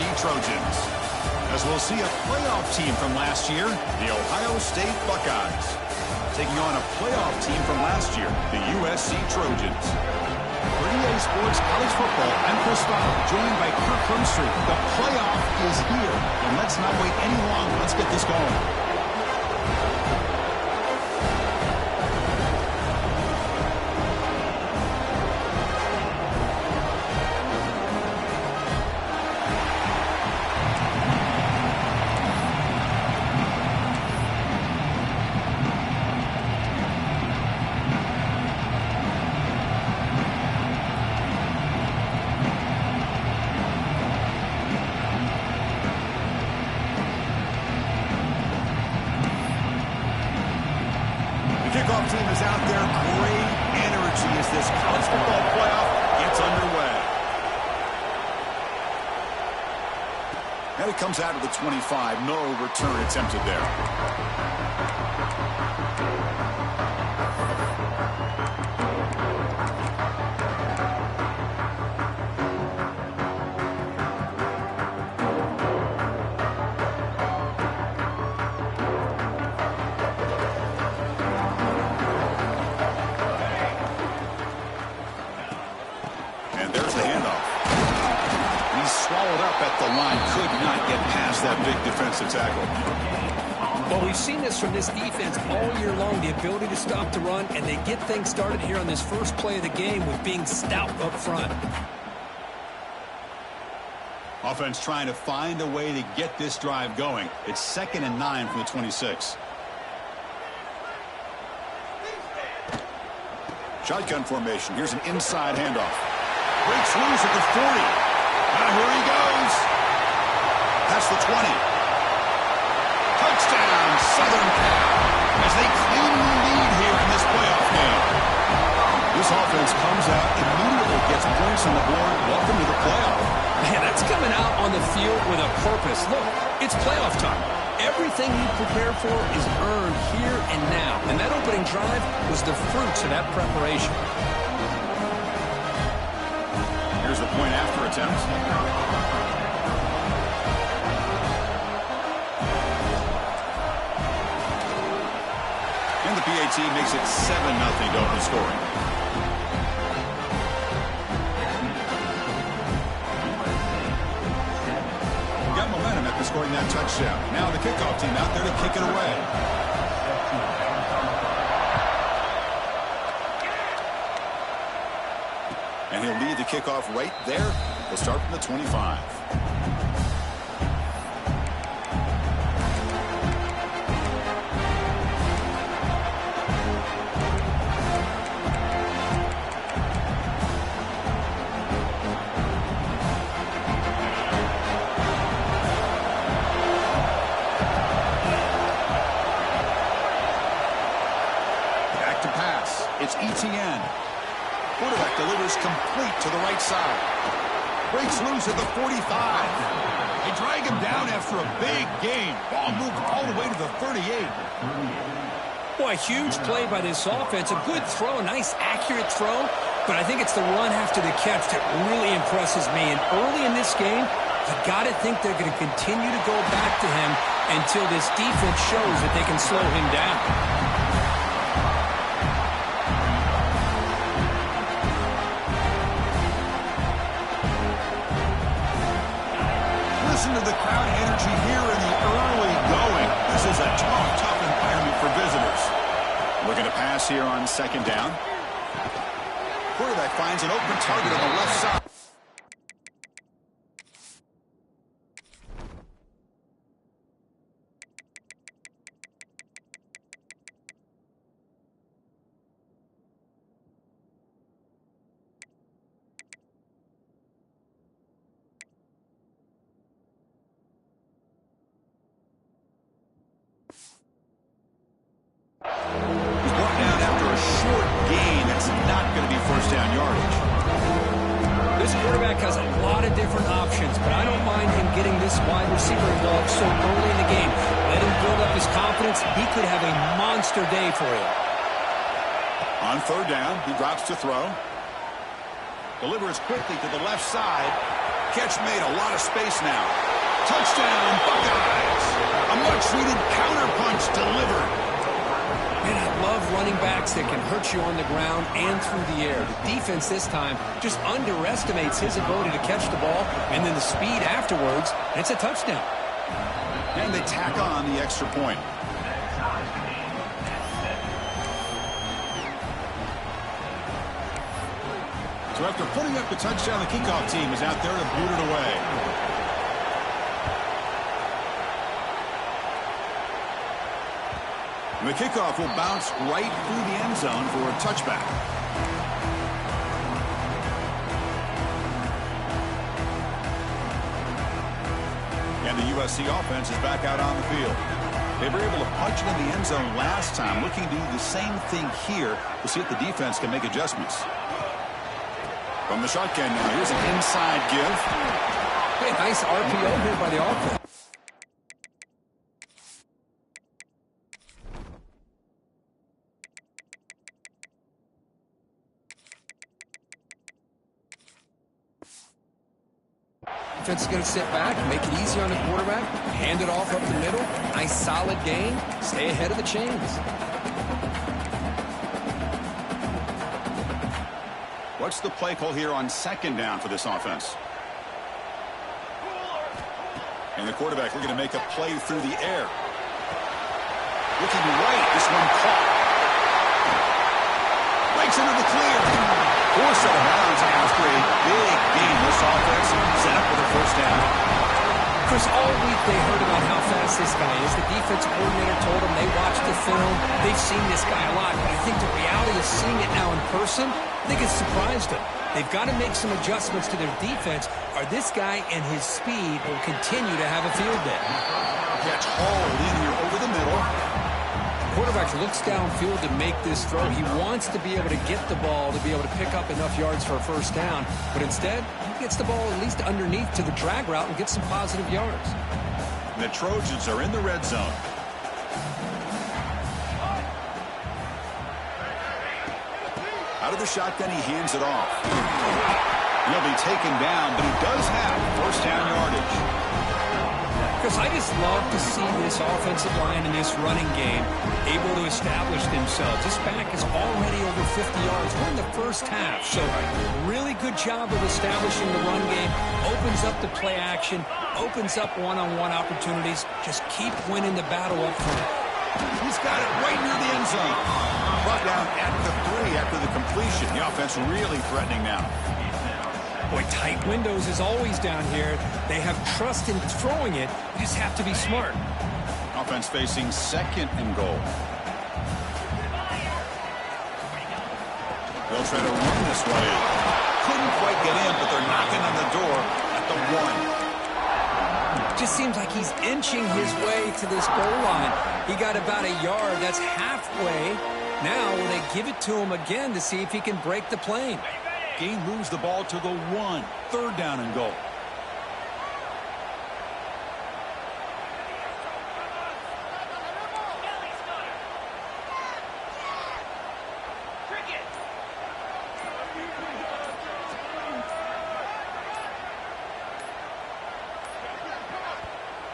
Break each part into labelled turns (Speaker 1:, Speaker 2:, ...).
Speaker 1: USC Trojans. As we'll see a playoff team from last year, the Ohio State Buckeyes, taking on a playoff team from last year, the USC Trojans. For EA Sports College Football, I'm Chris Stoll, joined by Kirk Herbstreit. The playoff is here, and let's not wait any longer. Let's get this going. Kickoff team is out there. Great energy as this college football playoff gets underway. Now he comes out of the 25. No return attempted there. At the line, could not get past that big defensive tackle.
Speaker 2: Well, we've seen this from this defense all year long, the ability to stop the run, and they get things started here on this first play of the game with being stout up front.
Speaker 1: Offense trying to find a way to get this drive going. It's 2nd and 9 from the 26. Shotgun formation. Here's an inside handoff. Breaks loose at the 40. Now here he goes. That's the 20. Touchdown, Southern Cal, as they claim the lead here in this playoff game. This offense comes out, immediately gets points on the board. Welcome to the playoff.
Speaker 2: Man, that's coming out on the field with a purpose. Look, it's playoff time. Everything you prepare for is earned here and now. And that opening drive was the fruits of that preparation.
Speaker 1: Here's the point after attempt. And the PAT makes it 7-0 to open scoring. Got momentum after scoring that touchdown. Now the kickoff team out there to kick it away. And he'll lead the kickoff right there. We'll start from the 25. Back to pass. It's ETN. Quarterback delivers complete to the right side. Breaks loose at the 45. They drag him down after a big gain. Ball moved all the way to the 38.
Speaker 2: Boy, a huge play by this offense. A good throw, a nice accurate throw. But I think it's the run after the catch that really impresses me. And early in this game, you got to think they're going to continue to go back to him until this defense shows that they can slow him down.
Speaker 1: Listen to the crowd energy here in the early going. This is a tough environment for visitors. Looking to pass here on 2nd down. Quarterback finds an open target on the left side. He's brought down after a short gain. That's not going to be first down yardage.
Speaker 2: This quarterback has a lot of different options, but I don't mind him getting this wide receiver involved so early in the game. Let him build up his confidence. He could have a monster day for you.
Speaker 1: On 3rd down, he drops to throw. Delivers quickly to the left side. Catch made, a lot of space now. Touchdown, Buckeyes. A much-needed counterpunch delivered.
Speaker 2: Man, I love running backs that can hurt you on the ground and through the air. The defense this time just underestimates his ability to catch the ball, and then the speed afterwards, and it's a touchdown.
Speaker 1: And they tack on the extra point. So after putting up the touchdown, the kickoff team is out there to boot it away. And the kickoff will bounce right through the end zone for a touchback. And the USC offense is back out on the field. They were able to punch it in the end zone last time, looking to do the same thing here to see if the defense can make adjustments. From the shotgun now, here's an inside give.
Speaker 2: Hey, nice RPO here by the offense. Defense is going to sit back, make it easy on the quarterback, hand it off up the middle. Nice solid gain. Stay ahead of the chains.
Speaker 1: What's the play call here on second down for this offense? And the quarterback looking to make a play through the air. Looking right, this one caught. Breaks into the clear. Forced out of bounds after a big gain. This offense set up with a first down.
Speaker 2: Chris, all week they heard about how fast this guy is. The defense coordinator told them they watched the film. They've seen this guy a lot. But I think the reality of seeing it now in person, I think it's surprised them. They've got to make some adjustments to their defense, or this guy and his speed will continue to have a field day.
Speaker 1: Catch hauled in here over the middle.
Speaker 2: Quarterback looks downfield to make this throw. He wants to be able to get the ball to be able to pick up enough yards for a first down. But instead, he gets the ball at least underneath to the drag route and gets some positive yards.
Speaker 1: The Trojans are in the red zone. Out of the shotgun, he hands it off. He'll be taken down, but he does have first down yardage.
Speaker 2: Chris, I just love to see this offensive line in this running game able to establish themselves. This back is already over 50 yards. We're in the first half, so really good job of establishing the run game. Opens up the play action, opens up one-on-one opportunities. Just keep winning the battle up front.
Speaker 1: He's got it right near the end zone. Brought down at the 3 after the completion. The offense really threatening now.
Speaker 2: Boy, tight windows is always down here. They have trust in throwing it. You just have to be smart.
Speaker 1: Offense facing second and goal. They'll try to run this one in. Couldn't quite get in, but they're knocking on the door at the 1.
Speaker 2: Just seems like he's inching his way to this goal line. He got about a yard. That's halfway. Now will they give it to him again to see if he can break the plane?
Speaker 1: Gain moves the ball to the 1. Third down and goal.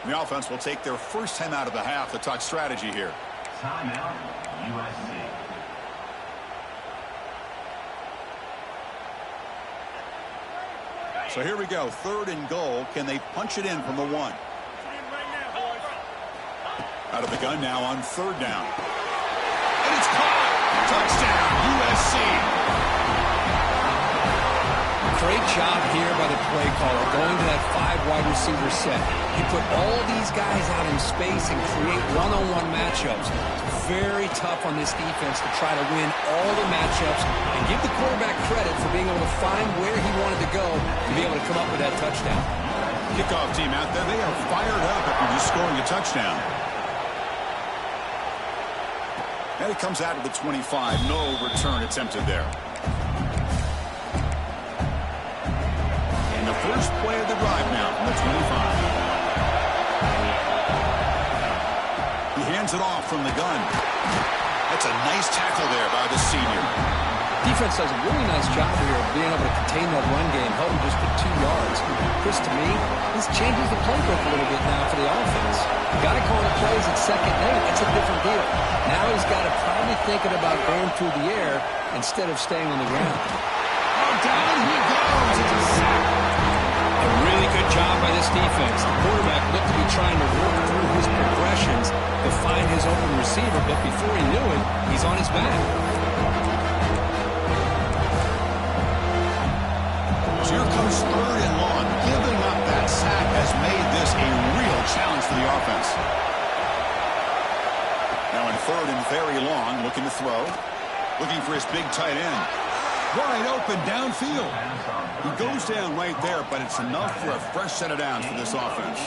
Speaker 1: The offense will take their first time out of the half to talk strategy here.
Speaker 3: Timeout, USC.
Speaker 1: So here we go, third and goal. Can they punch it in from the 1? Out of the gun now on third down. And it's caught! Touchdown, USC!
Speaker 2: Great job here by the play caller, going to that 5 wide receiver set. He put all these guys out in space and create one-on-one matchups. It's very tough on this defense to try to win all the matchups and give the quarterback credit for being able to find where he wanted to go to be able to come up with that touchdown.
Speaker 1: Kickoff team out there, they are fired up after just scoring a touchdown. And it comes out of the 25. No return attempted there. And the first play of the drive now from the 25. He hands it off from the gun. That's a nice tackle there by the senior.
Speaker 2: Defense does a really nice job here of being able to contain that run game, held him just to 2 yards. Chris, to me, this changes the playbook a little bit now for the offense. The guy calling plays at second and 8, it's a different deal. Now he's got to probably thinking about going through the air instead of staying on the ground.
Speaker 1: Oh, down he goes. It's a sack.
Speaker 2: A really good job by this defense. The quarterback looked to be trying to work through his progressions to find his open receiver, but before he knew it, he's on his back.
Speaker 1: So here comes 3rd and long. Giving up that sack has made this a real challenge for the offense. Now in 3rd and very long, looking to throw. Looking for his big tight end. Wide open downfield. He goes down right there, but it's enough for a fresh set of downs for this offense.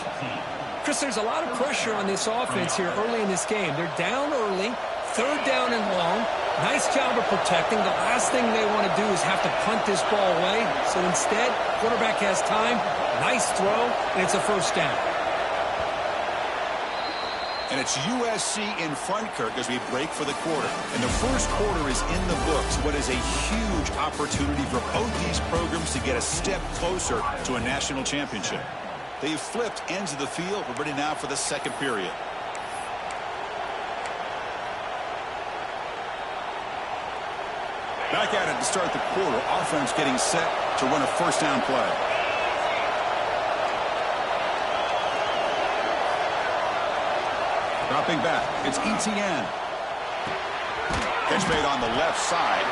Speaker 2: Chris, there's a lot of pressure on this offense here early in this game. They're down early, 3rd down and long. Nice job of protecting. The last thing they want to do is have to punt this ball away. So instead, quarterback has time, nice throw, and it's a 1st down.
Speaker 1: And it's USC in front, Kirk, as we break for the quarter. And the 1st quarter is in the books. What is a huge opportunity for both these programs to get a step closer to a national championship. They've flipped ends of the field. We're ready now for the 2nd period. Back at it to start the quarter. Offense getting set to run a 1st down play. Dropping back. It's Etienne. Catch made on the left side.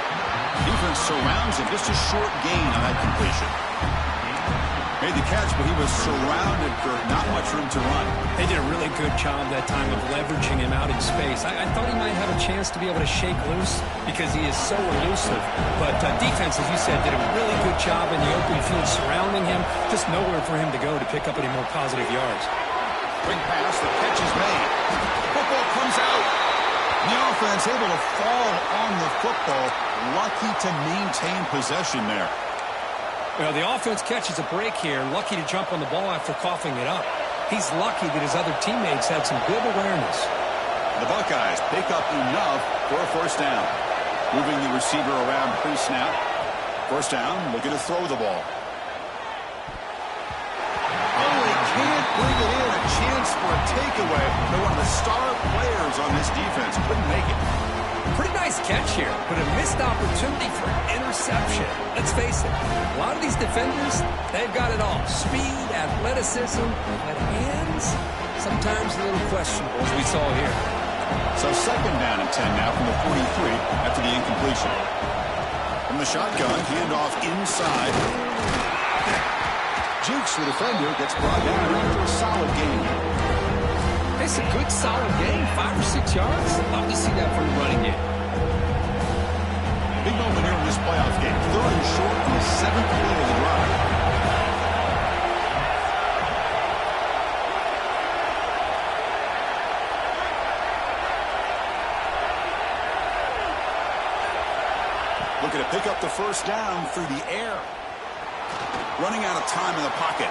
Speaker 1: Defense surrounds him. Just a short gain on that completion. Made the catch, but he was surrounded for not much room to run.
Speaker 2: They did a really good job that time of leveraging him out in space. I thought he might have a chance to be able to shake loose because he is so elusive. But defense, as you said, did a really good job in the open field surrounding him. Just nowhere for him to go to pick up any more positive yards.
Speaker 1: Quick pass, the catch is made. Football comes out. The offense able to fall on the football. Lucky to maintain possession there.
Speaker 2: Well, the offense catches a break here. Lucky to jump on the ball after coughing it up. He's lucky that his other teammates had some good awareness.
Speaker 1: The Buckeyes pick up enough for a 1st down. Moving the receiver around pre-snap. 1st down, looking to throw the ball. Oh, they can't bring it in. A chance for a takeaway. They're one of the star players on this defense. Couldn't make it.
Speaker 2: Pretty nice catch here, but a missed opportunity for an interception. Let's face it, a lot of these defenders, they've got it all. Speed, athleticism, but hands, sometimes a little questionable, as we saw here.
Speaker 1: So 2nd down and 10 now from the 43 after the incompletion. From the shotgun, handoff inside. Jukes, the defender, gets brought down after a solid game.
Speaker 2: It's a good, solid game, 5 or 6 yards. Love to see that from the running game.
Speaker 1: Big moment here in this playoff game. 3rd and short on the 7th play of the drive. Looking to pick up the 1st down through the air. Running out of time in the pocket.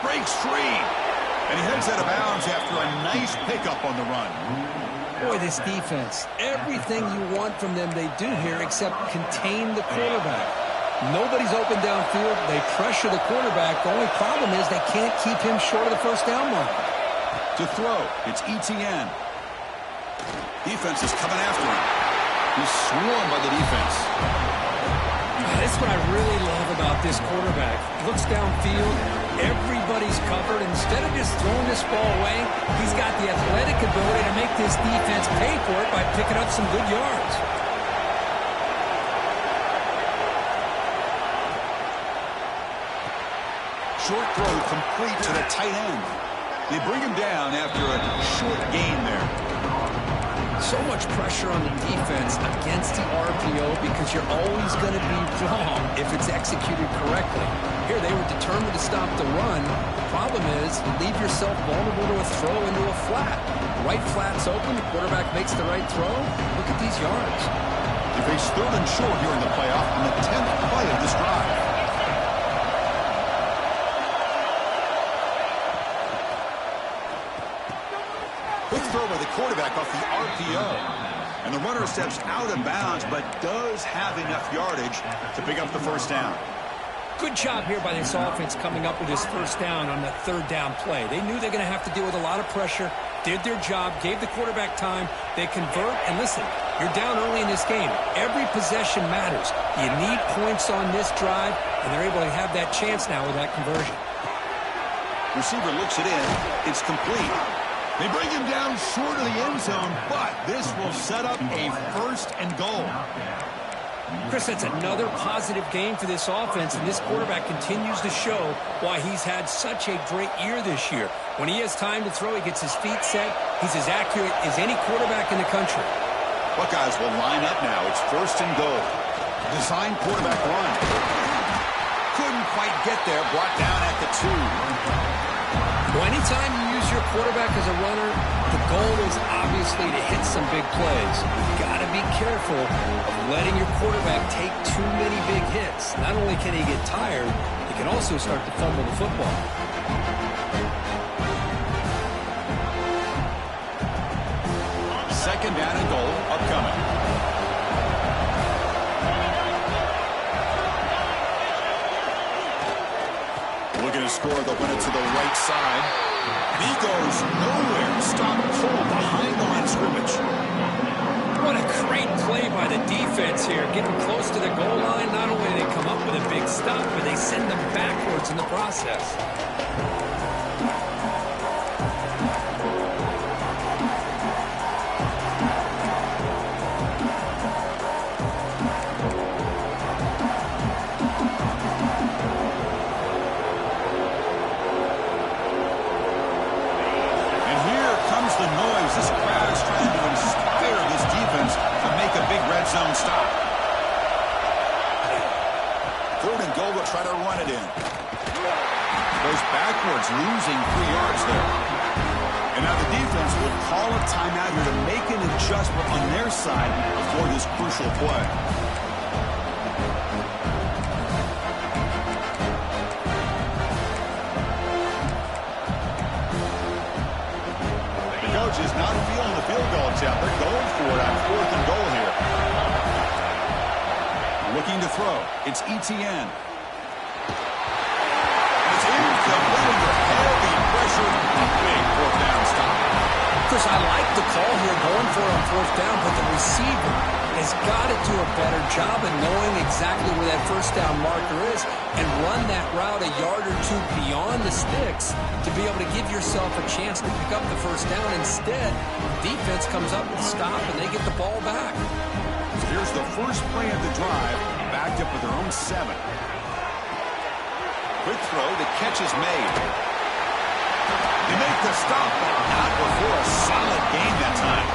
Speaker 1: Breaks free. And he heads out of bounds after a nice pickup on the run.
Speaker 2: Boy, this defense, everything you want from them they do here except contain the quarterback. Nobody's open downfield. They pressure the quarterback. The only problem is they can't keep him short of the 1st down mark.
Speaker 1: To throw, it's Etienne. Defense is coming after him. He's swarmed by the defense.
Speaker 2: That's what I really love about this quarterback. Looks downfield. Everybody's covered. Instead of just throwing this ball away, he's got the athletic ability to make this defense pay for it by picking up some good yards.
Speaker 1: Short throw complete to the tight end. They bring him down after a short gain there.
Speaker 2: So much pressure on the defense against the RPO because you're always going to be wrong if it's executed correctly. Here, they were determined to stop the run. The problem is you leave yourself vulnerable to a throw into a flat. The right flat's open. The quarterback makes the right throw. Look at these yards.
Speaker 1: They face 3rd and short here in the playoff on the 10th play of this drive. Quick throw by the quarterback off the RPO. And the runner steps out of bounds, but does have enough yardage to pick up the first down.
Speaker 2: Good job here by this offense coming up with this first down on the third down play. They knew they're going to have to deal with a lot of pressure, did their job, gave the quarterback time. They convert, and listen, you're down early in this game. Every possession matters. You need points on this drive, and they're able to have that chance now with that conversion.
Speaker 1: Receiver looks it in. It's complete. They bring him down short of the end zone, but this will set up a first and goal.
Speaker 2: Chris, that's another positive game for this offense, and this quarterback continues to show why he's had such a great year this year. When he has time to throw, he gets his feet set. He's as accurate as any quarterback in the country.
Speaker 1: Buckeyes will line up now. It's first and goal. Design quarterback run. Couldn't quite get there. Brought down at the 2.
Speaker 2: Well, anytime you use your quarterback as a runner, the goal is obviously to hit some big plays. You've got to be careful of letting your quarterback take too many big hits. Not only can he get tired, he can also start to fumble the football.
Speaker 1: Second down and goal upcoming. Looking to score, they'll win it to the right side. And he goes nowhere. Stop pull behind the line of scrimmage.
Speaker 2: What a great play by the defense here. Getting close to the goal line, not only do they come up with a big stop, but they send them backwards in the process.
Speaker 1: This crowd is trying to inspire this defense to make a big red zone stop. Third and goal, will try to run it in. Goes backwards, losing 3 yards there. And now the defense will call a timeout here to make an adjustment on their side before this crucial play. Is not feeling the field goal attempt. They're going for it on fourth and goal here. Looking to throw. It's Etienne. It's incomplete under heavy pressure. A big fourth down stop.
Speaker 2: Chris, I like the call here going for it on fourth down, but the receiver has got to do a better job of knowing exactly where that first down marker is and run that route a yard or two beyond the sticks to be able to give yourself a chance to pick up the first down. Instead, defense comes up with a stop and they get the ball back.
Speaker 1: Here's the first play of the drive, backed up with their own 7. Quick throw, the catch is made. They make the stop, but not before a solid gain that time.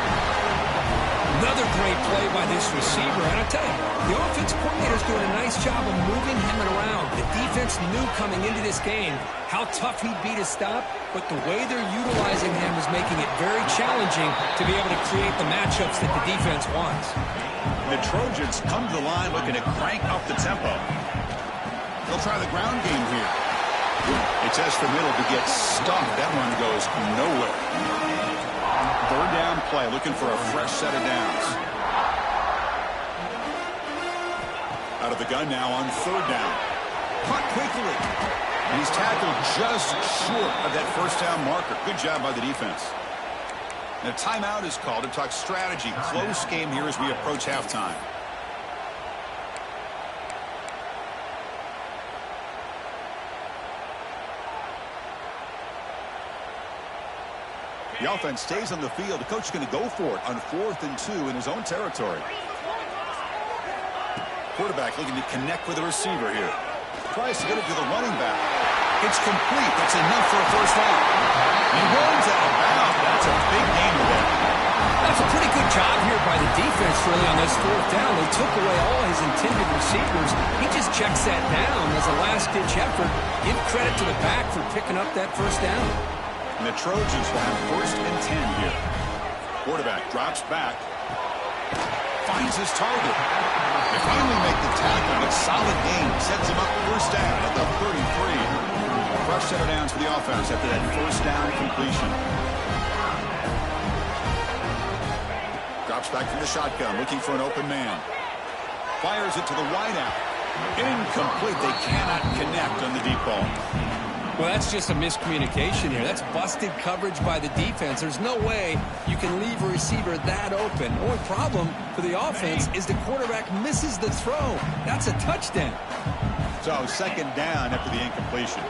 Speaker 2: Another great play by this receiver. And I tell you, the offensive coordinator's doing a nice job of moving him around. The defense knew coming into this game how tough he'd be to stop, but the way they're utilizing him is making it very challenging to be able to create the matchups that the defense wants.
Speaker 1: The Trojans come to the line looking to crank up the tempo. They'll try the ground game here. It's Esther Middle to get stumped. That one goes nowhere. Third down play, looking for a fresh set of downs. Out of the gun now on third down. Caught quickly. And he's tackled just short of that first down marker. Good job by the defense. And a timeout is called to talk strategy. Close game here as we approach halftime. The offense stays on the field. The coach is going to go for it on 4th and 2 in his own territory. Quarterback looking to connect with the receiver here. Tries to get it to the running back. It's complete. That's enough for a first down. He runs out of bounds. That's a big gain today.
Speaker 2: That's a pretty good job here by the defense really on this fourth down. They took away all his intended receivers. He just checks that down as a last-ditch effort. Give credit to the back for picking up that first down.
Speaker 1: And the Trojans will have 1st and 10 here. Quarterback drops back. Finds his target. They finally make the tackle, but solid gain. Sets him up first down at the 33. Fresh set of downs for the offense after that first down completion. Drops back from the shotgun, looking for an open man. Fires it to the wideout. Incomplete. They cannot connect on the deep ball.
Speaker 2: Well, that's just a miscommunication here. That's busted coverage by the defense. There's no way you can leave a receiver that open. The only problem for the offense is the quarterback misses the throw. That's a touchdown.
Speaker 1: So second down after the incompletion.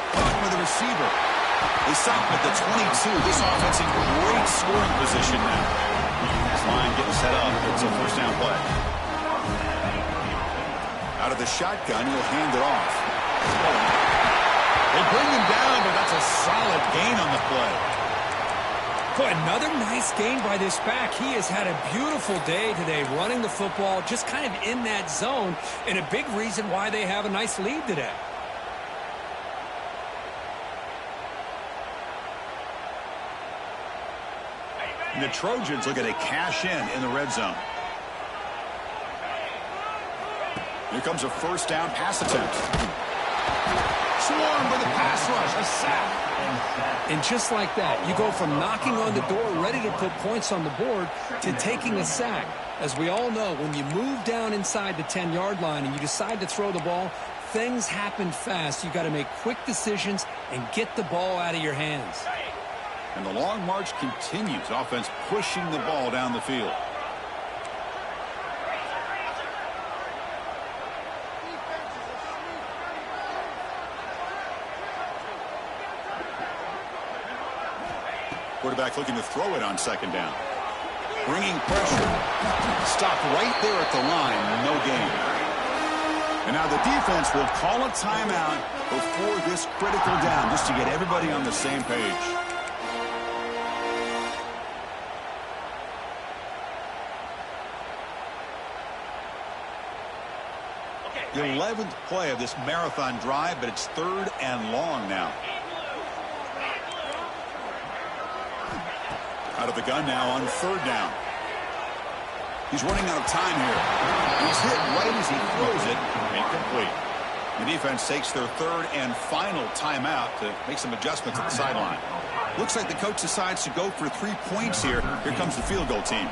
Speaker 1: Caught with the receiver. They stop at the 22. This offense in great scoring position now. This line getting set up. It's a first down play. Out of the shotgun, he'll hand it off. They bring him down, but that's a solid gain on the play.
Speaker 2: Boy, another nice gain by this back. He has had a beautiful day today running the football, just kind of in that zone, and a big reason why they have a nice lead today.
Speaker 1: And the Trojans looking to cash in the red zone. Here comes a first down pass attempt. Swarmed with a pass rush, a sack.
Speaker 2: And just like that, you go from knocking on the door, ready to put points on the board, to taking a sack. As we all know, when you move down inside the 10-yard line and you decide to throw the ball, things happen fast. You've got to make quick decisions and get the ball out of your hands.
Speaker 1: And the long march continues. Offense pushing the ball down the field. Quarterback looking to throw it on second down. Bringing pressure. Stopped right there at the line. No gain. And now the defense will call a timeout before this critical down, just to get everybody on the same page. The 11th play of this marathon drive, but it's third and long now. Out of the gun now on third down. He's running out of time here. He's hit right as he throws it. Incomplete. The defense takes their third and final timeout to make some adjustments at the sideline. Looks like the coach decides to go for 3 points here. Here comes the field goal team.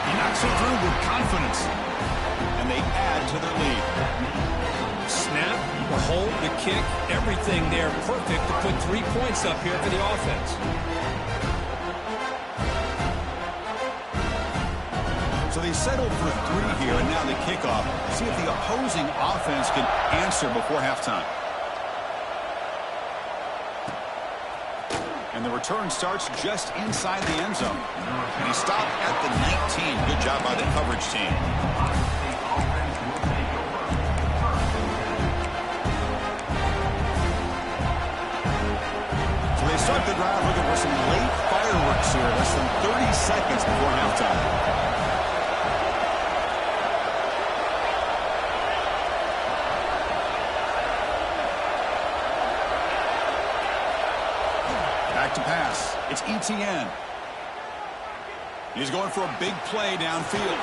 Speaker 1: He knocks it through with confidence. And they add to their lead.
Speaker 2: Snap, the hold, the kick, everything there perfect to put 3 points up here for the offense.
Speaker 1: So they settled for 3 here, and now the kickoff. See if the opposing offense can answer before halftime. And the return starts just inside the end zone. And he stopped at the 19. Good job by the coverage team. So they start the drive looking for some late fireworks here. Less than 30 seconds before halftime. To pass. It's Etienne. He's going for a big play downfield.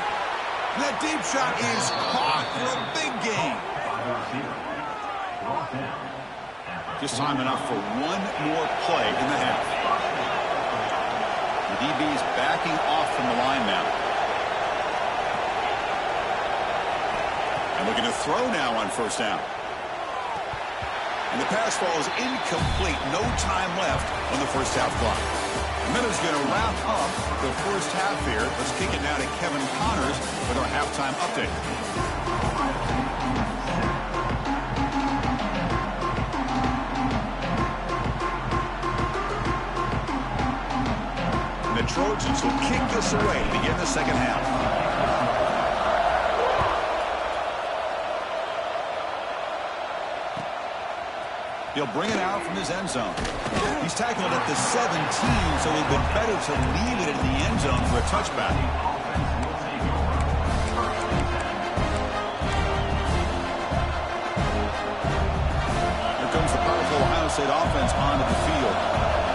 Speaker 1: That deep shot is caught for a big gain. Just time enough for one more play in the half. The DB is backing off from the line now. And looking to throw now on first down. And the pass ball is incomplete. No time left on the first half clock. And that is going to wrap up the first half here. Let's kick it now to Kevin Connors with our halftime update. And the Trojans will kick this away to begin the second half. He'll bring it out from his end zone. He's tackled at the 17, so it would have been better to leave it in the end zone for a touchback. Here comes the powerful Ohio State offense onto the field.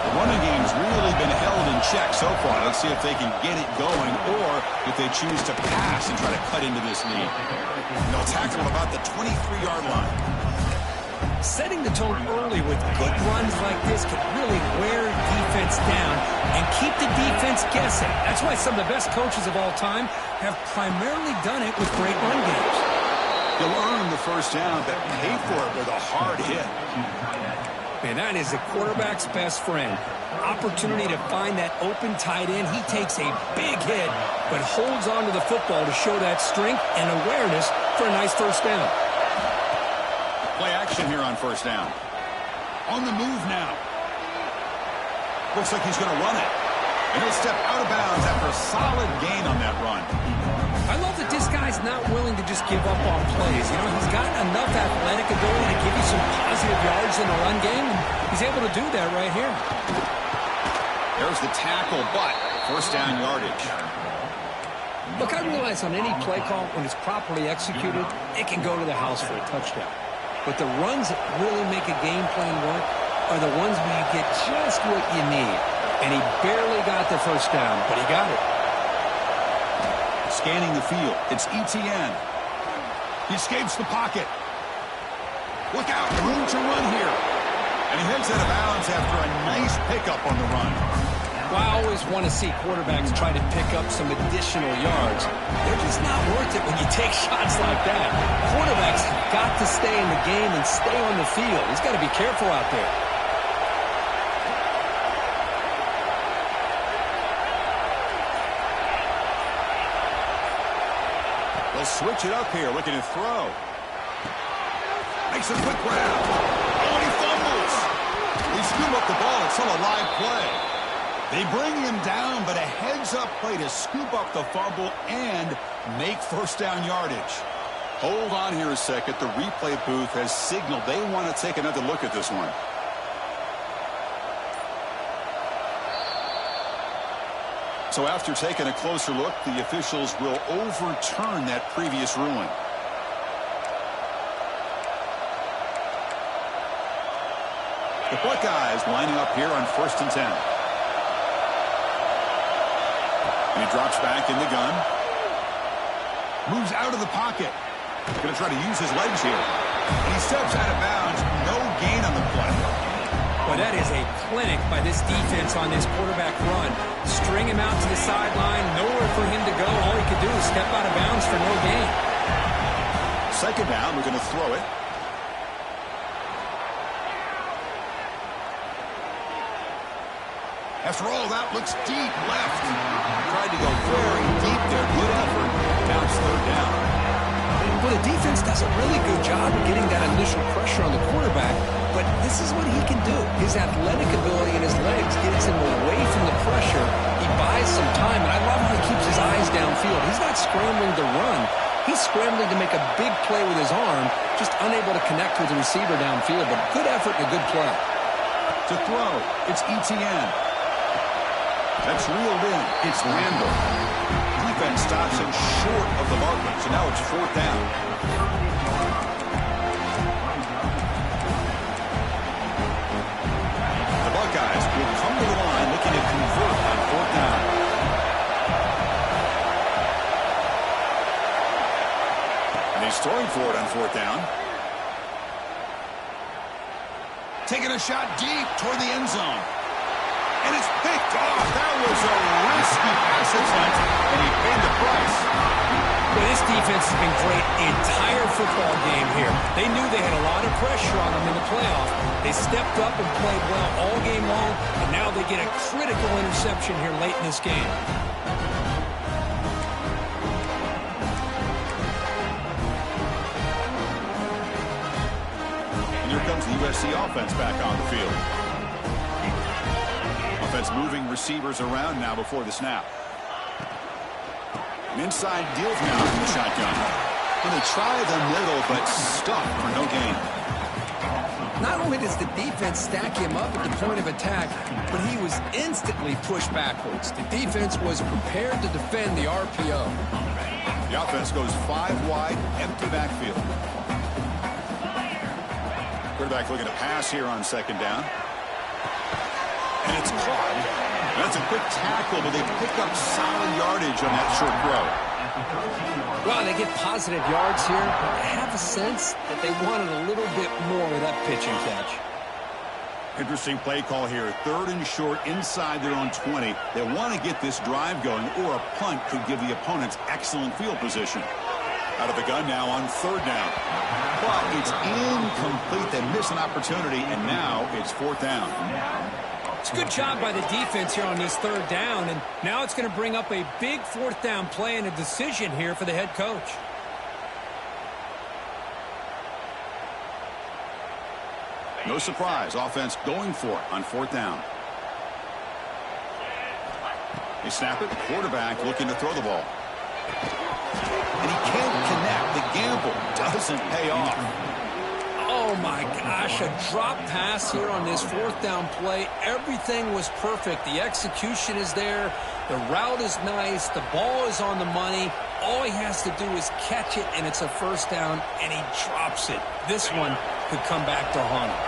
Speaker 1: The running game's really been held in check so far. Let's see if they can get it going or if they choose to pass and try to cut into this lead. They'll tackle about the 23-yard line.
Speaker 2: Setting the tone early with good runs like this can really wear defense down and keep the defense guessing. That's why some of the best coaches of all time have primarily done it with great run games.
Speaker 1: You'll earn the first down, but pay for it with a hard hit.
Speaker 2: Man, that is a quarterback's best friend. Opportunity to find that open tight end. He takes a big hit, but holds on to the football to show that strength and awareness for a nice first down.
Speaker 1: Play action here on first down. On the move now. Looks like he's going to run it. And he'll step out of bounds after a solid gain on that run.
Speaker 2: I love that this guy's not willing to just give up on plays. You know, he's got enough athletic ability to give you some positive yards in the run game, and he's able to do that right here.
Speaker 1: There's the tackle, but first down yardage.
Speaker 2: Look, I realize on any play call, when it's properly executed, it can go to the house for a touchdown. But the runs that really make a game plan work are the ones where you get just what you need. And he barely got the first down, but he got it.
Speaker 1: Scanning the field, it's Etienne. He escapes the pocket. Look out, room to run here. And he heads out of bounds after a nice pickup on the run.
Speaker 2: Well, I always want to see quarterbacks try to pick up some additional yards. They're just not worth it when you take shots like that. Quarterbacks have got to stay in the game and stay on the field. He's got to be careful out there.
Speaker 1: They'll switch it up here, looking to throw. Makes a quick grab. Oh, and he fumbles. They scoop up the ball. It's still a live play. They bring him down, but a heads-up play to scoop up the fumble and make first down yardage. Hold on here a second. The replay booth has signaled they want to take another look at this one. So after taking a closer look, the officials will overturn that previous ruling. The Buckeyes lining up here on 1st and 10. And he drops back in the gun. Moves out of the pocket. Going to try to use his legs here. And he steps out of bounds. No gain on the play.
Speaker 2: Well, that is a clinic by this defense on this quarterback run. String him out to the sideline. Nowhere for him to go. All he could do is step out of bounds for no gain.
Speaker 1: Second down. We're going to throw it. After all, that looks deep left. Tried to go very deep there. Good effort. Now it's third down.
Speaker 2: Well, the defense does a really good job of getting that initial pressure on the quarterback, but this is what he can do. His athletic ability and his legs gets him away from the pressure. He buys some time, and I love how he keeps his eyes downfield. He's not scrambling to run. He's scrambling to make a big play with his arm, just unable to connect with the receiver downfield, but good effort and a good play.
Speaker 1: To throw, it's Etienne. That's reeled in. It's Randall. Defense stops him short of the marker, so now it's fourth down. The Buckeyes will come to the line looking to convert on fourth down. And he's throwing for it on fourth down. Taking a shot deep toward the end zone. And it's picked off. That was a risky pass attempt, and he paid the price.
Speaker 2: Well, this defense has been great the entire football game here. They knew they had a lot of pressure on them in the playoff. They stepped up and played well all game long, and now they get a critical interception here late in this game.
Speaker 1: And here comes the USC offense back on the field. Offense moving receivers around now before the snap. An inside deal now in the shotgun. And they try the middle, but stuck for no gain.
Speaker 2: Not only does the defense stack him up at the point of attack, but he was instantly pushed backwards. The defense was prepared to defend the RPO.
Speaker 1: The offense goes 5 wide, empty backfield. Quarterback looking to pass here on second down. And it's caught. That's a quick tackle, but they pick up solid yardage on that short throw.
Speaker 2: Well, they get positive yards here. I have a sense that they wanted a little bit more with that pitch and catch.
Speaker 1: Interesting play call here. 3rd and short inside their own 20. They want to get this drive going, or a punt could give the opponents excellent field position. Out of the gun now on 3rd down. But it's incomplete. They miss an opportunity, and now it's 4th down.
Speaker 2: It's a good job by the defense here on this 3rd down, and now it's going to bring up a big 4th down play and a decision here for the head coach.
Speaker 1: No surprise, offense going for it on 4th down. They snap it, quarterback looking to throw the ball. And he can't connect. The gamble doesn't pay off.
Speaker 2: Oh my gosh, a drop pass here on this 4th down play. Everything was perfect. The execution is there. The route is nice. The ball is on the money. All he has to do is catch it, and it's a 1st down, and he drops it. This one could come back to haunt him.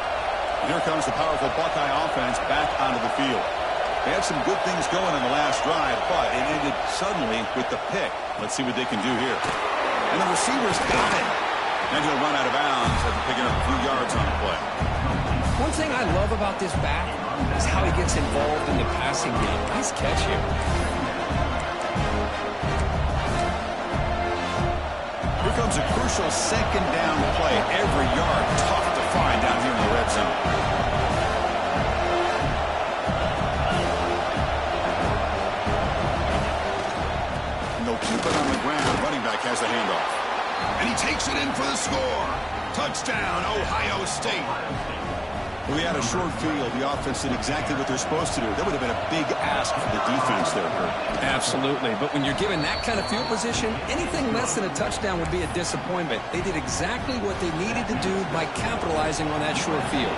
Speaker 1: Here comes the powerful Buckeye offense back onto the field. They had some good things going in the last drive, but it ended suddenly with the pick. Let's see what they can do here. And the receiver's got it. And he'll run out of bounds after picking up a few yards on the play.
Speaker 2: One thing I love about this back is how he gets involved in the passing game. Nice catch here.
Speaker 1: Here comes a crucial 2nd down play. Every yard tough to find down here in the red zone. And they'll keep it on the ground. Running back has the handoff. And he takes it in for the score. Touchdown, Ohio State. Well, we had a short field. The offense did exactly what they're supposed to do. That would have been a big ask for the defense there, Kurt.
Speaker 2: Absolutely. But when you're given that kind of field position, anything less than a touchdown would be a disappointment. They did exactly what they needed to do by capitalizing on that short field.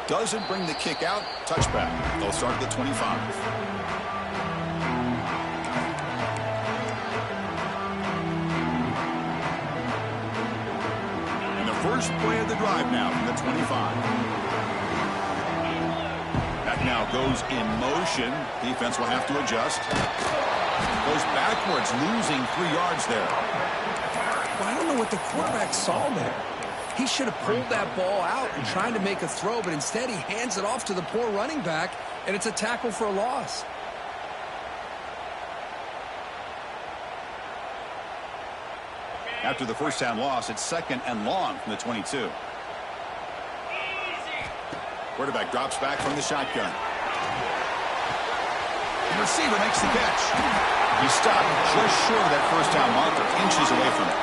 Speaker 1: Doesn't bring the kick out. Touchback. They'll start at the 25. First play of the drive now from the 25. That now goes in motion. Defense will have to adjust. Goes backwards, losing 3 yards there.
Speaker 2: Well, I don't know what the quarterback saw there. He should have pulled that ball out and tried to make a throw, but instead he hands it off to the poor running back, and it's a tackle for a loss.
Speaker 1: After the 1st down loss, it's 2nd and long from the 22. Quarterback drops back from the shotgun. The receiver makes the catch. He stopped just short of that 1st down marker, inches away from it.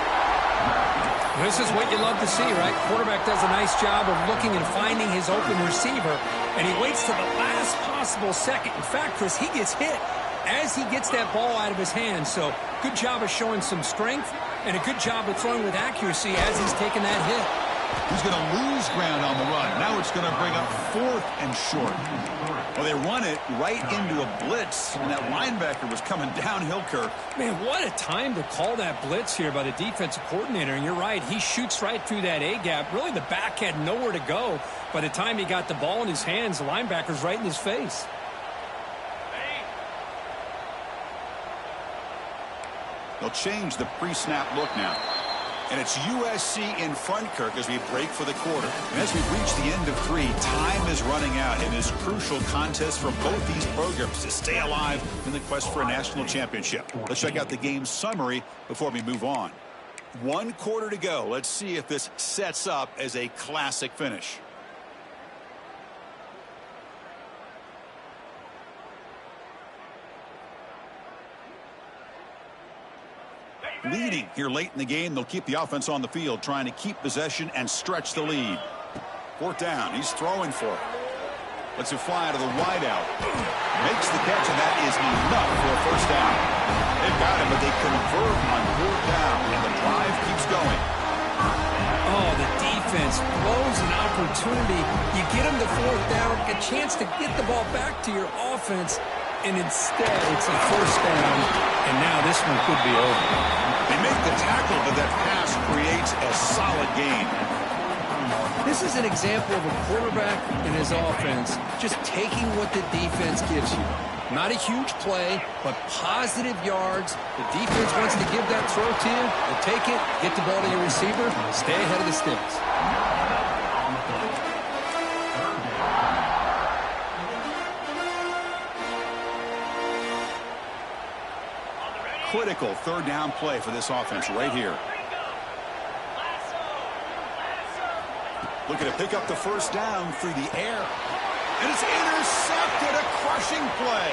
Speaker 2: This is what you love to see, right? Quarterback does a nice job of looking and finding his open receiver, and he waits to the last possible second. In fact, Chris, he gets hit as he gets that ball out of his hands. So good job of showing some strength and a good job of throwing with accuracy as he's taking that hit.
Speaker 1: He's going to lose ground on the run. Now it's going to bring up 4th and short. Well, they run it right into a blitz, and that linebacker was coming downhill, Kirk.
Speaker 2: Man, what a time to call that blitz here by the defensive coordinator. And you're right, he shoots right through that A-gap. Really, the back had nowhere to go. By the time he got the ball in his hands, the linebacker's right in his face.
Speaker 1: They'll change the pre-snap look now. And it's USC in front, Kirk, as we break for the quarter. And as we reach the end of 3, time is running out in this crucial contest for both these programs to stay alive in the quest for a national championship. Let's check out the game summary before we move on. 1 quarter to go. Let's see if this sets up as a classic finish. Leading here late in the game, they'll keep the offense on the field, trying to keep possession and stretch the lead. 4th down, he's throwing for it. Lets it fly out of the wideout. Makes the catch, and that is enough for a 1st down. They've got him, but they convert on 4th down, and the drive keeps going.
Speaker 2: Oh, the defense blows an opportunity. You get them to 4th down, a chance to get the ball back to your offense, and instead it's a 1st down, and now this one could be over.
Speaker 1: They make the tackle, but that pass creates a solid gain.
Speaker 2: This is an example of a quarterback and his offense just taking what the defense gives you. Not a huge play, but positive yards. The defense wants to give that throw to you. You take it, get the ball to your receiver, stay ahead of the sticks.
Speaker 1: Critical third down play for this offense right here. Looking to pick up the first down through the air. And it's intercepted, a crushing play.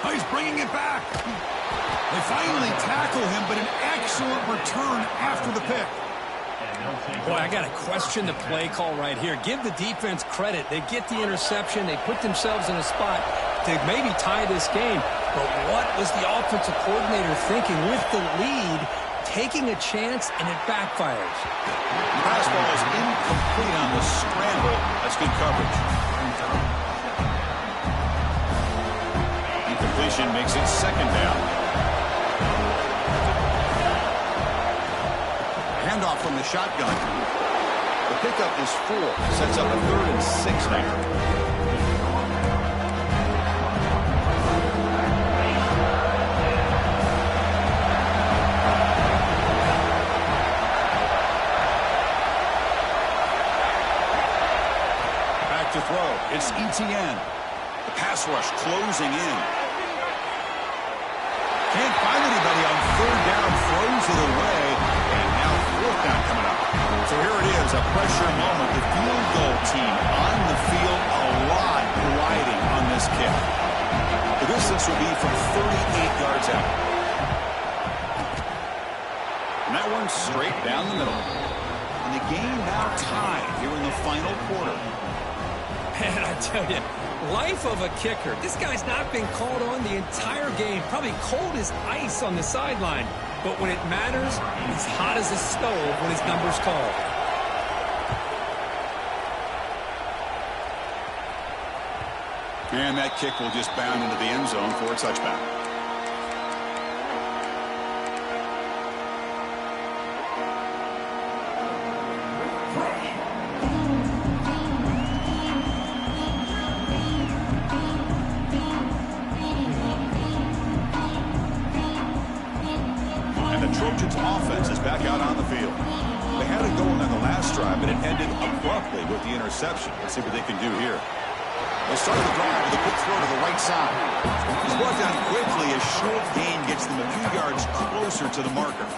Speaker 1: Oh, he's bringing it back. They finally tackle him, but an excellent return after the pick.
Speaker 2: Boy, I got to question the play call right here. Give the defense credit. They get the interception. They put themselves in a spot to maybe tie this game. But what was the offensive coordinator thinking with the lead, taking a chance, and it backfires?
Speaker 1: The pass ball is incomplete on the scramble. That's good coverage. Incompletion makes it second down. Handoff from the shotgun. The pickup is 4. Sets up a 3rd and 6 now. To throw. It's Etienne. The pass rush closing in. Can't find anybody on third down. Throws it away. And now fourth down coming up. So here it is, a pressure moment. The field goal team on the field, a lot gliding on this kick. The distance will be from 38 yards out. And that one's straight down the middle. And the game now tied here in the final quarter.
Speaker 2: Man, I tell you, life of a kicker. This guy's not been called on the entire game. Probably cold as ice on the sideline. But when it matters, he's hot as a stove when his number's called.
Speaker 1: And that kick will just bound into the end zone for a touchback. Trojans offense is back out on the field. They had it going on the last drive, but it ended abruptly with the interception. Let's see what they can do here. They started the drive with a quick throw to the right side. He's brought down quickly. A short gain gets them a few yards closer to the marker.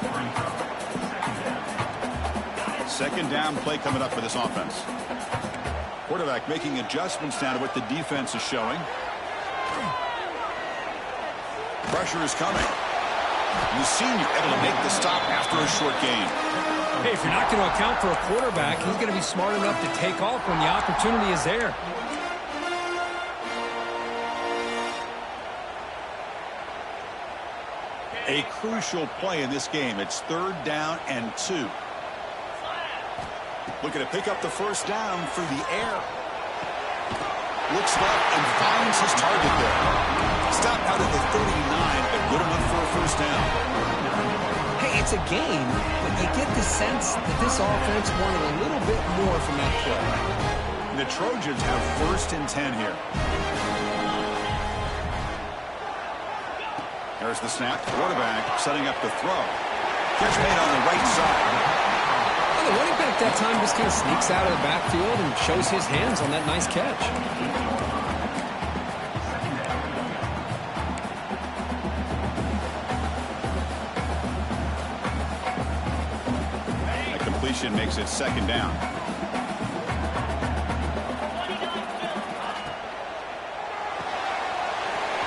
Speaker 1: Second down play coming up for this offense. Quarterback making adjustments down to what the defense is showing. Pressure is coming. The senior able to make the stop after a short gain.
Speaker 2: Hey, if you're not going to account for a quarterback, he's going to be smart enough to take off when the opportunity is there.
Speaker 1: A crucial play in this game. It's 3rd down and 2. Looking to pick up the first down through the air. Looks left and finds his target there. Stop out at the 39, but good enough for a first down.
Speaker 2: Hey, it's a game, but you get the sense that this offense wanted a little bit more from that play.
Speaker 1: The Trojans have 1st and 10 here. There's the snap. Quarterback setting up the throw. Catch made on the right side.
Speaker 2: Well, the running back that time just kind of sneaks out of the backfield and shows his hands on that nice catch.
Speaker 1: Makes it second down.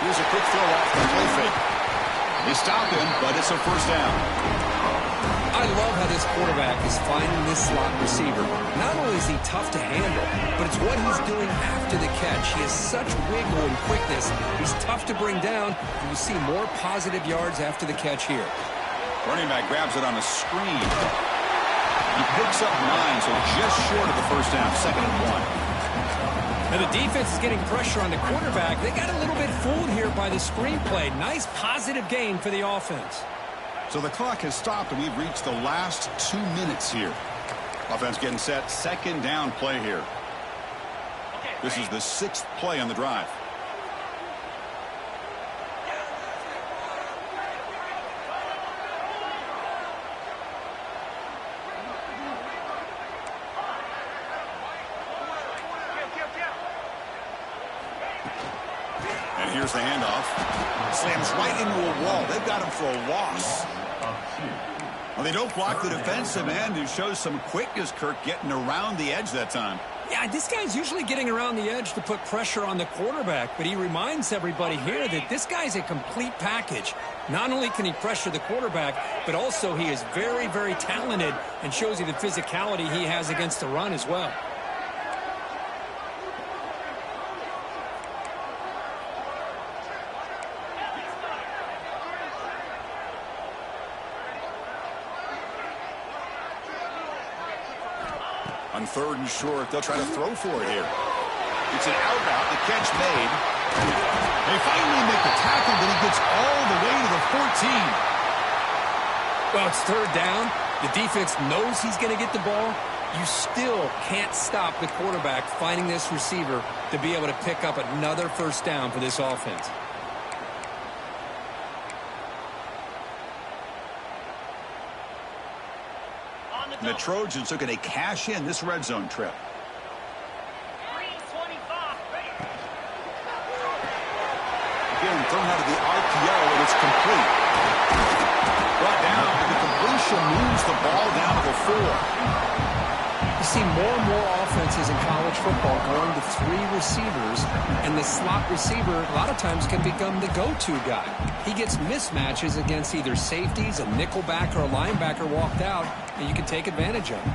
Speaker 1: Here's a quick throw off the play fake. They stop him, but it's a first down.
Speaker 2: I love how this quarterback is finding this slot receiver. Not only is he tough to handle, but it's what he's doing after the catch. He has such wiggle and quickness. He's tough to bring down, and you see more positive yards after the catch here.
Speaker 1: Running back grabs it on a screen. He picks up 9, so just short of the first down, 2nd and 1.
Speaker 2: Now the defense is getting pressure on the quarterback. They got a little bit fooled here by the screenplay. Nice positive gain for the offense.
Speaker 1: So the clock has stopped, and we've reached the last 2 minutes here. Offense getting set. Second down play here. This is the 6th play on the drive. And here's the handoff. Slams right into a wall. They've got him for a loss. Well, they don't block the defensive end, who shows some quickness, Kirk, getting around the edge that time.
Speaker 2: Yeah, this guy's usually getting around the edge to put pressure on the quarterback, but he reminds everybody here that this guy's a complete package. Not only can he pressure the quarterback, but also he is very, very talented and shows you the physicality he has against the run as well.
Speaker 1: On 3rd and short, they'll try to throw for it here. It's an out route. The catch made. They finally make the tackle, but he gets all the way to the 14.
Speaker 2: Well, it's 3rd down. The defense knows he's going to get the ball. You still can't stop the quarterback finding this receiver to be able to pick up another 1st down for this offense.
Speaker 1: And the Trojans are going to cash in this red zone trip. Again, thrown out of the RPO, and it's complete. Brought down, and the completion moves the ball down to the 4.
Speaker 2: You see more and more offenses in college football going to 3 receivers, and the slot receiver a lot of times can become the go-to guy. He gets mismatches against either safeties, a nickelback, or a linebacker walked out, and you can take advantage of it.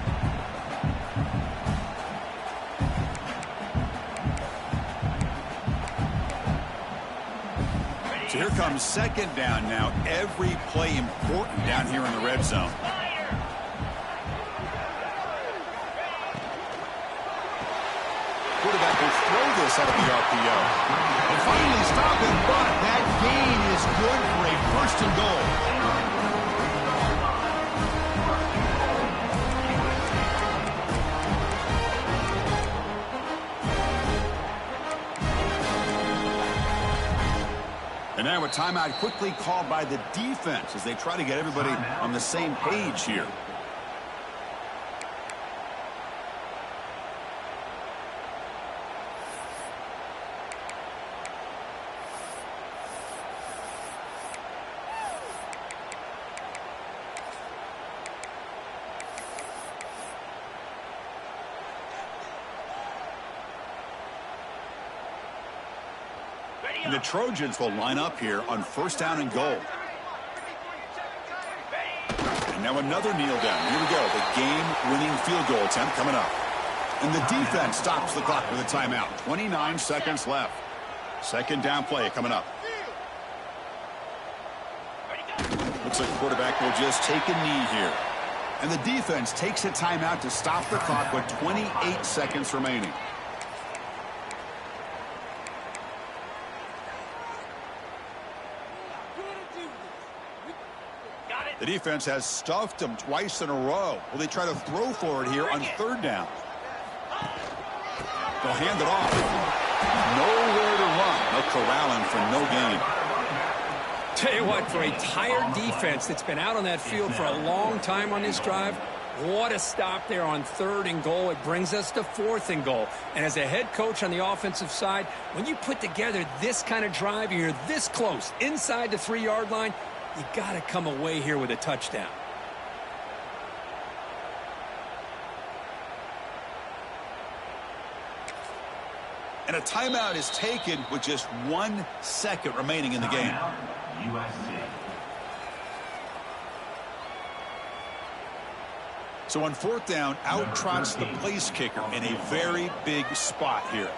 Speaker 1: So here comes 2nd down now. Every play important down here in the red zone. Quarterback will throw this out of the RPO. And finally stop it, but that gain is good for a 1st and goal. And now a timeout quickly called by the defense as they try to get everybody on the same page here. And the Trojans will line up here on 1st down and goal. And now another kneel down. Here we go. The game-winning field goal attempt coming up. And the defense stops the clock with a timeout. 29 seconds left. 2nd down play coming up. Looks like the quarterback will just take a knee here. And the defense takes a timeout to stop the clock with 28 seconds remaining. The defense has stuffed them twice in a row. Will they try to throw for it here on 3rd down? They'll hand it off. Nowhere to run. They'll corral him for no gain.
Speaker 2: Tell you what, for a tired defense that's been out on that field for a long time on this drive, what a stop there on 3rd and goal. It brings us to 4th and goal. And as a head coach on the offensive side, when you put together this kind of drive, you're this close inside the 3-yard line, you got to come away here with a touchdown.
Speaker 1: And a timeout is taken with just 1 second remaining in the game.
Speaker 3: USC.
Speaker 1: So on 4th down, out trots the place kicker in a very big spot here.